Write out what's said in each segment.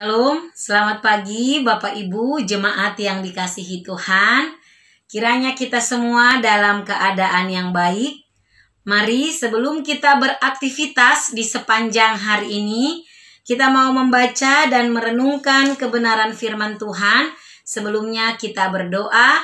Shalom, selamat pagi Bapak Ibu jemaat yang dikasihi Tuhan. Kiranya kita semua dalam keadaan yang baik. Mari sebelum kita beraktivitas di sepanjang hari ini, kita mau membaca dan merenungkan kebenaran firman Tuhan. Sebelumnya kita berdoa.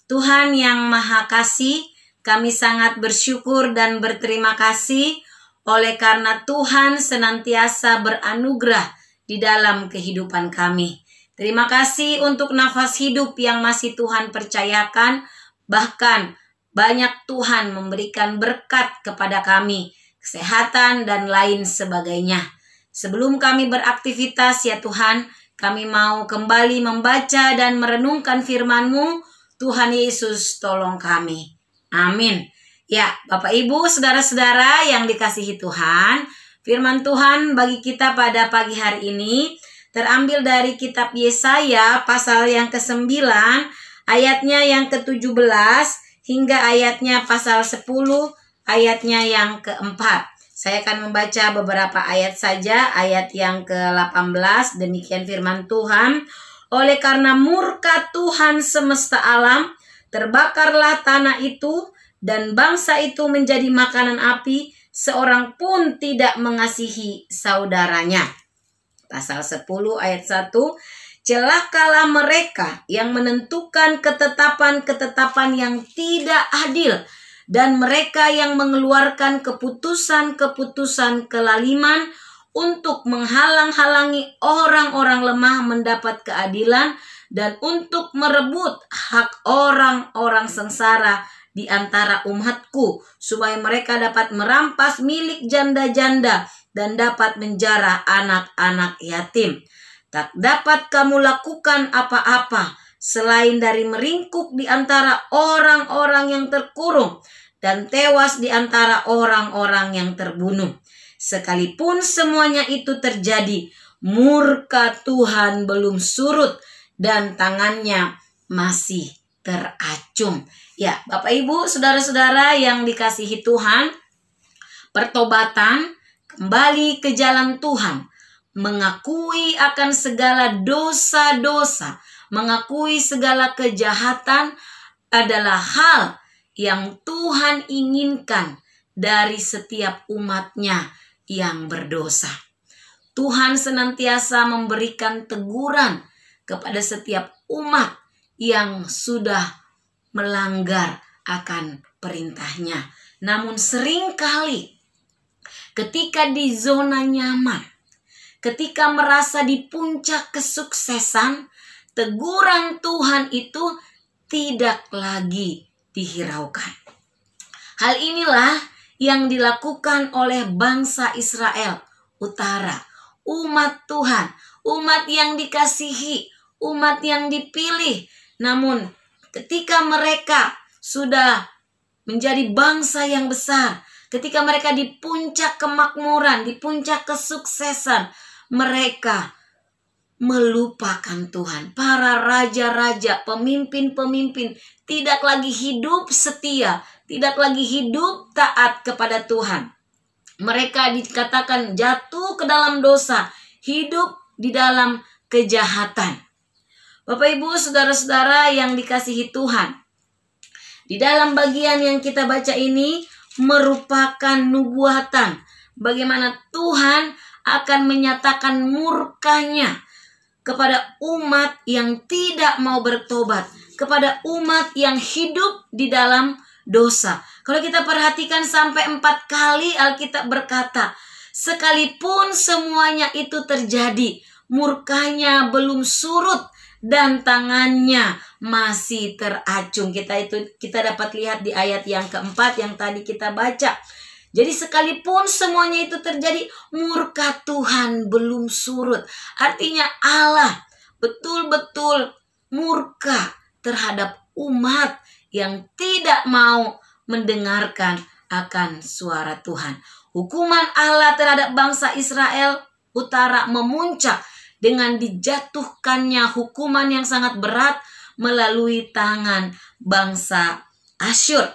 Tuhan yang Maha Kasih, kami sangat bersyukur dan berterima kasih oleh karena Tuhan senantiasa beranugerah di dalam kehidupan kami. Terima kasih untuk nafas hidup yang masih Tuhan percayakan. Bahkan banyak Tuhan memberikan berkat kepada kami, kesehatan dan lain sebagainya. Sebelum kami beraktivitas ya Tuhan, kami mau kembali membaca dan merenungkan firman-Mu. Tuhan Yesus tolong kami. Amin. Ya, Bapak Ibu, saudara-saudara yang dikasihi Tuhan, firman Tuhan bagi kita pada pagi hari ini terambil dari kitab Yesaya pasal yang ke-9, ayatnya yang ke-17 hingga ayatnya pasal 10, ayatnya yang ke-4. Saya akan membaca beberapa ayat saja, ayat yang ke-18, demikian firman Tuhan. Oleh karena murka Tuhan semesta alam, terbakarlah tanah itu dan bangsa itu menjadi makanan api, seorang pun tidak mengasihi saudaranya. Pasal 10 ayat 1. Celakalah mereka yang menentukan ketetapan-ketetapan yang tidak adil, dan mereka yang mengeluarkan keputusan-keputusan kelaliman untuk menghalang-halangi orang-orang lemah mendapat keadilan, dan untuk merebut hak orang-orang sengsara di antara umatku, supaya mereka dapat merampas milik janda-janda dan dapat menjara anak-anak yatim. Tak dapat kamu lakukan apa-apa selain dari meringkuk di antara orang-orang yang terkurung dan tewas di antara orang-orang yang terbunuh. Sekalipun semuanya itu terjadi, murka Tuhan belum surut dan tangannya masih teracung. Ya, Bapak Ibu, saudara-saudara yang dikasihi Tuhan, pertobatan, kembali ke jalan Tuhan, mengakui akan segala dosa-dosa, mengakui segala kejahatan adalah hal yang Tuhan inginkan dari setiap umatnya yang berdosa. Tuhan senantiasa memberikan teguran kepada setiap umat yang sudah melanggar akan perintahnya. Namun seringkali ketika di zona nyaman, ketika merasa di puncak kesuksesan, teguran Tuhan itu tidak lagi dihiraukan. Hal inilah yang dilakukan oleh bangsa Israel Utara, umat Tuhan, umat yang dikasihi, umat yang dipilih. Namun ketika mereka sudah menjadi bangsa yang besar, ketika mereka di puncak kemakmuran, di puncak kesuksesan, mereka melupakan Tuhan. Para raja-raja, pemimpin-pemimpin tidak lagi hidup setia, tidak lagi hidup taat kepada Tuhan. Mereka dikatakan jatuh ke dalam dosa, hidup di dalam kejahatan. Bapak Ibu, saudara-saudara yang dikasihi Tuhan, di dalam bagian yang kita baca ini merupakan nubuatan bagaimana Tuhan akan menyatakan murkanya kepada umat yang tidak mau bertobat, kepada umat yang hidup di dalam dosa. Kalau kita perhatikan sampai 4 kali Alkitab berkata, sekalipun semuanya itu terjadi, murkanya belum surut dan tangannya masih teracung. Kita dapat lihat di ayat yang keempat yang tadi kita baca. Jadi sekalipun semuanya itu terjadi, murka Tuhan belum surut. Artinya Allah betul-betul murka terhadap umat yang tidak mau mendengarkan akan suara Tuhan. Hukuman Allah terhadap bangsa Israel Utara memuncak dengan dijatuhkannya hukuman yang sangat berat melalui tangan bangsa Asyur.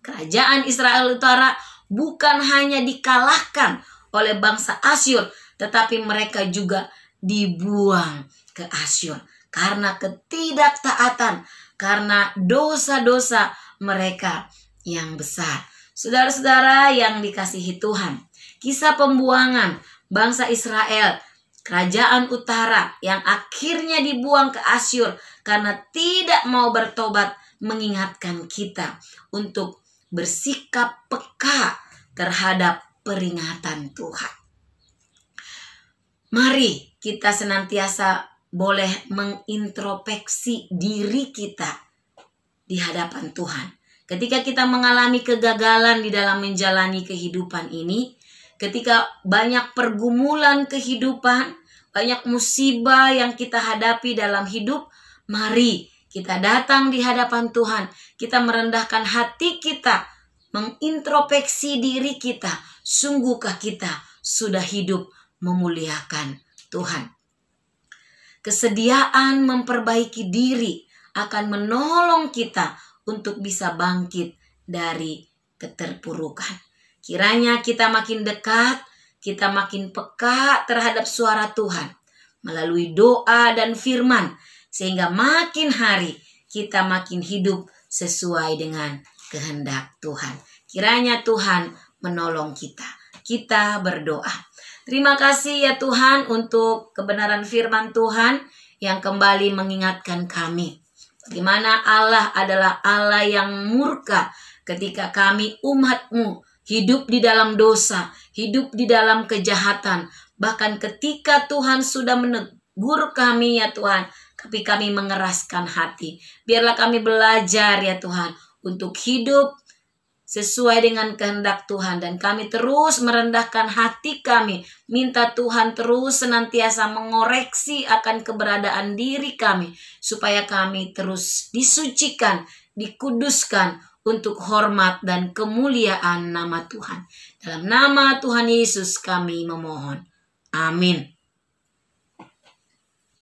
Kerajaan Israel Utara bukan hanya dikalahkan oleh bangsa Asyur, tetapi mereka juga dibuang ke Asyur karena ketidaktaatan, karena dosa-dosa mereka yang besar. Saudara-saudara yang dikasihi Tuhan, kisah pembuangan bangsa Israel, kerajaan utara yang akhirnya dibuang ke Asyur karena tidak mau bertobat, mengingatkan kita untuk bersikap peka terhadap peringatan Tuhan. Mari kita senantiasa boleh mengintrospeksi diri kita di hadapan Tuhan. Ketika kita mengalami kegagalan di dalam menjalani kehidupan ini, ketika banyak pergumulan kehidupan, banyak musibah yang kita hadapi dalam hidup, mari kita datang di hadapan Tuhan. Kita merendahkan hati kita, mengintrospeksi diri kita. Sungguhkah kita sudah hidup memuliakan Tuhan? Kesediaan memperbaiki diri akan menolong kita untuk bisa bangkit dari keterpurukan. Kiranya kita makin dekat, kita makin peka terhadap suara Tuhan melalui doa dan firman, sehingga makin hari kita makin hidup sesuai dengan kehendak Tuhan. Kiranya Tuhan menolong kita. Kita berdoa. Terima kasih ya Tuhan untuk kebenaran firman Tuhan yang kembali mengingatkan kami. Bagaimana Allah adalah Allah yang murka ketika kami umat-Mu hidup di dalam dosa, hidup di dalam kejahatan. Bahkan ketika Tuhan sudah menegur kami ya Tuhan, tapi kami mengeraskan hati. Biarlah kami belajar ya Tuhan untuk hidup sesuai dengan kehendak Tuhan. Dan kami terus merendahkan hati kami. Minta Tuhan terus senantiasa mengoreksi akan keberadaan diri kami. Supaya kami terus disucikan, dikuduskan untuk hormat dan kemuliaan nama Tuhan. Dalam nama Tuhan Yesus kami memohon. Amin.